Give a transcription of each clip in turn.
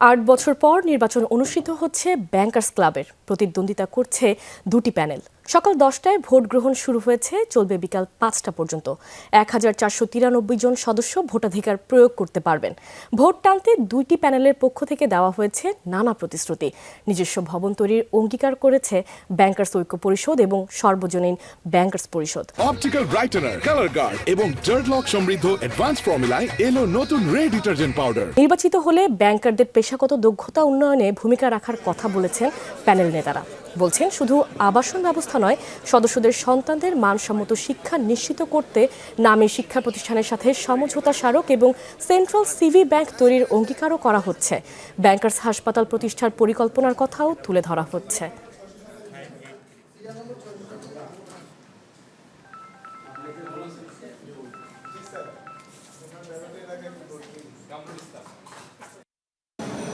৮ বছর পর নির্বাচন অনুষ্ঠিত হচ্ছে ব্যাংকার্স ক্লাবের। প্রতিদ্বন্দ্বিতা করছে দুটি প্যানেল। সকাল 10টায় ভোট গ্রহণ শুরু হয়েছে, চলবে বিকাল 5টা পর্যন্ত। 1493 জন সদস্য ভোটাধিকার প্রয়োগ করতে পারবেন। ভোট টানতে দুইটি প্যানেলের পক্ষ থেকে দেওয়া হয়েছে নানা প্রতিশ্রুতি। নিজস্ব ভবন তৈরির অঙ্গীকার করেছে ব্যাংকার্স ঐক্য পরিষদ এবং সর্বজনীন ব্যাংকার্স পরিষদ। অপটিক্যাল ব্রাইটেনার, কালার গার্ড এবং জার্ডলক সমৃদ্ধ অ্যাডভান্স ফর্মুলায় এলো নতুন রে ডিটারজেন্ট পাউডার। নির্বাচিত হলে ব্যাংকারদের পেশাগত দক্ষতা উন্নয়নে ভূমিকা রাখার কথা বলেছেন প্যানেল নেতারা। বলছেন, শুধু আবাসন ব্যবস্থা নয়, সদস্যদের সন্তানদের মানসম্মত শিক্ষা নিশ্চিত করতে নামী শিক্ষা প্রতিষ্ঠানের সাথে সমঝোতা স্মারক এবং সেন্ট্রাল সিভি ব্যাংক তৈরির অঙ্গীকারও করা হচ্ছে। ব্যাংকার্স হাসপাতাল প্রতিষ্ঠার পরিকল্পনার কথাও তুলে ধরা হচ্ছে।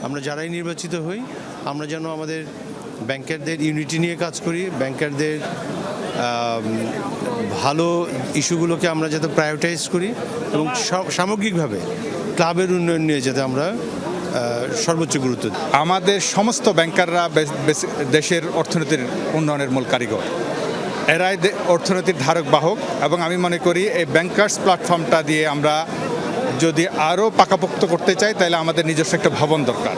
আমরা যারাই নির্বাচিত হই, আমরা যেন আমাদের ব্যাংকারদের ইউনিটি নিয়ে কাজ করি, ব্যাংকারদের ভালো ইস্যুগুলোকে আমরা যাতে প্রায়োরিটাইজ করি এবং সামগ্রিকভাবে ক্লাবের উন্নয়ন নিয়ে যাতে আমরা সর্বোচ্চ গুরুত্ব দিই। আমাদের সমস্ত ব্যাংকাররা দেশের অর্থনীতির উন্নয়নের মূল কারিগর, এরাই অর্থনীতির ধারক বাহক। এবং আমি মনে করি এই ব্যাংকার্স প্ল্যাটফর্মটা দিয়ে আমরা যদি আরও পাকাপোক্ত করতে চাই, তাহলে আমাদের নিজস্ব একটা ভবন দরকার।